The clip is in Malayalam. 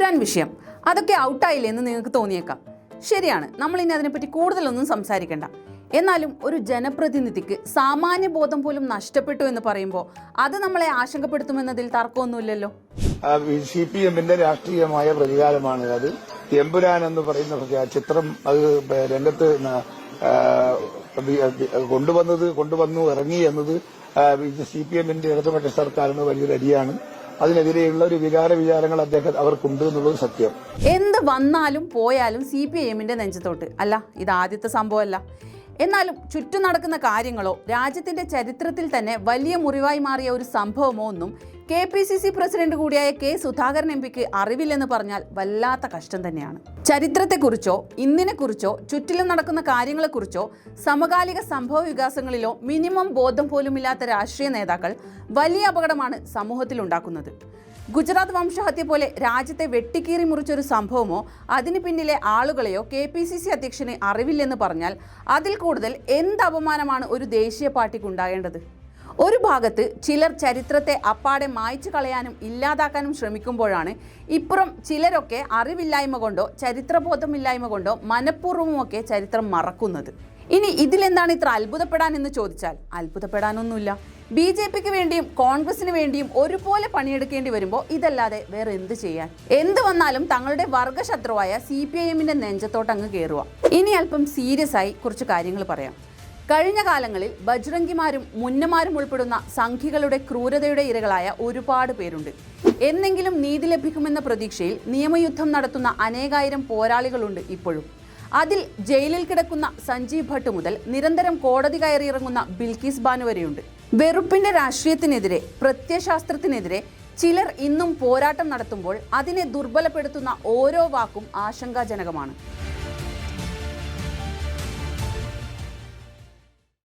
എമ്പുരാൻ വിഷയം അതൊക്കെ ഔട്ടായില്ലേ എന്ന് നിങ്ങൾക്ക് തോന്നിയേക്കാം. ശരിയാണ്, നമ്മൾ ഇനി അതിനെപ്പറ്റി കൂടുതലൊന്നും സംസാരിക്കണ്ട. എന്നാലും ഒരു ജനപ്രതിനിധിക്ക് സാമാന്യ ബോധം പോലും നഷ്ടപ്പെട്ടു എന്ന് പറയുമ്പോൾ അത് നമ്മളെ ആശങ്കപ്പെടുത്തുമെന്നതിൽ തർക്കമൊന്നുമില്ലല്ലോ. CPM-ന്റെ രാഷ്ട്രീയമായ പ്രതികാരമാണ് അത്. എമ്പുരാൻ എന്ന് പറയുന്ന ചിത്രം അത് രംഗത്ത് കൊണ്ടുവന്നു ഇറങ്ങി എന്നത് CPM-ന്റെ ഇടതുപക്ഷ സർക്കാരിന് വലിയൊരു അടിയാണ്. അതിനെതിരെയുള്ള ഒരു വിചാരങ്ങൾ അവർക്കുണ്ട് എന്നുള്ളത് സത്യം. എന്ത് വന്നാലും പോയാലും CPM-ന്റെ നെഞ്ചത്തോട്ട് അല്ല, ഇത് ആദ്യത്തെ സംഭവമല്ല. എന്നാലും ചുറ്റും നടക്കുന്ന കാര്യങ്ങളോ രാജ്യത്തിന്റെ ചരിത്രത്തിൽ തന്നെ വലിയ മുറിവായി മാറിയ ഒരു സംഭവമോ ഒന്നും KPCC പ്രസിഡന്റ് കൂടിയായ K. സുധാകരൻ MP-ക്ക് അറിവില്ലെന്ന് പറഞ്ഞാൽ വല്ലാത്ത കഷ്ടം തന്നെയാണ്. ചരിത്രത്തെക്കുറിച്ചോ ഇന്നിനെക്കുറിച്ചോ ചുറ്റിലും നടക്കുന്ന കാര്യങ്ങളെക്കുറിച്ചോ സമകാലിക സംഭവ വികാസങ്ങളിലോ മിനിമം ബോധം പോലുമില്ലാത്ത രാഷ്ട്രീയ നേതാക്കൾ വലിയ അപകടമാണ് സമൂഹത്തിൽ ഉണ്ടാക്കുന്നത്. ഗുജറാത്ത് വംശഹത്യ പോലെ രാജ്യത്തെ വെട്ടിക്കീറി മുറിച്ചൊരു സംഭവമോ അതിന് പിന്നിലെ ആളുകളെയോ KPCC അധ്യക്ഷന് അറിവില്ലെന്ന് പറഞ്ഞാൽ അതിൽ കൂടുതൽ എന്ത് അപമാനമാണ് ഒരു ദേശീയ പാർട്ടിക്ക് ഉണ്ടാകേണ്ടത്? ഒരു ഭാഗത്ത് ചിലർ ചരിത്രത്തെ അപ്പാടെ മായ്ച്ചു കളയാനും ഇല്ലാതാക്കാനും ശ്രമിക്കുമ്പോഴാണ് ഇപ്പുറം ചിലരൊക്കെ അറിവില്ലായ്മ കൊണ്ടോ ചരിത്രബോധമില്ലായ്മ കൊണ്ടോ മനഃപൂർവ്വമൊക്കെ ചരിത്രം മറക്കുന്നത്. ഇനി ഇതിലെന്താണ് ഇത്ര അത്ഭുതപ്പെടാൻ എന്ന് ചോദിച്ചാൽ അത്ഭുതപ്പെടാനൊന്നുമില്ല. BJPക്ക് വേണ്ടിയും കോൺഗ്രസിന് വേണ്ടിയും ഒരുപോലെ പണിയെടുക്കേണ്ടി വരുമ്പോൾ ഇതല്ലാതെ വേറെ എന്ത് ചെയ്യാൻ? എന്ത് വന്നാലും തങ്ങളുടെ വർഗശത്രുവായ CPIM-ന്റെ നെഞ്ചത്തോട്ട് അങ്ങ് കയറുക. ഇനി അല്പം സീരിയസ് ആയി കുറച്ച് കാര്യങ്ങൾ പറയാം. കഴിഞ്ഞ കാലങ്ങളിൽ ബജ്രംഗിമാരും മുന്നമാരും ഉൾപ്പെടുന്ന സംഘികളുടെ ക്രൂരതയുടെ ഇരകളായ ഒരുപാട് പേരുണ്ട്. എന്നെങ്കിലും നീതി ലഭിക്കുമെന്ന പ്രതീക്ഷയിൽ നിയമയുദ്ധം നടത്തുന്ന അനേകായിരം പോരാളികളുണ്ട് ഇപ്പോഴും. അതിൽ ജയിലിൽ കിടക്കുന്ന സഞ്ജീവ് ഭട്ട് മുതൽ നിരന്തരം കോടതി കയറിയിറങ്ങുന്ന ബിൽക്കിസ് ബാനു വരെയുണ്ട്. വെറുപ്പിന്റെ രാഷ്ട്രീയത്തിനെതിരെ പ്രത്യയശാസ്ത്രത്തിനെതിരെ ചിലർ ഇന്നും പോരാട്ടം നടത്തുമ്പോൾ അതിനെ ദുർബലപ്പെടുത്തുന്ന ഓരോ വാക്കും ആശങ്കാജനകമാണ്.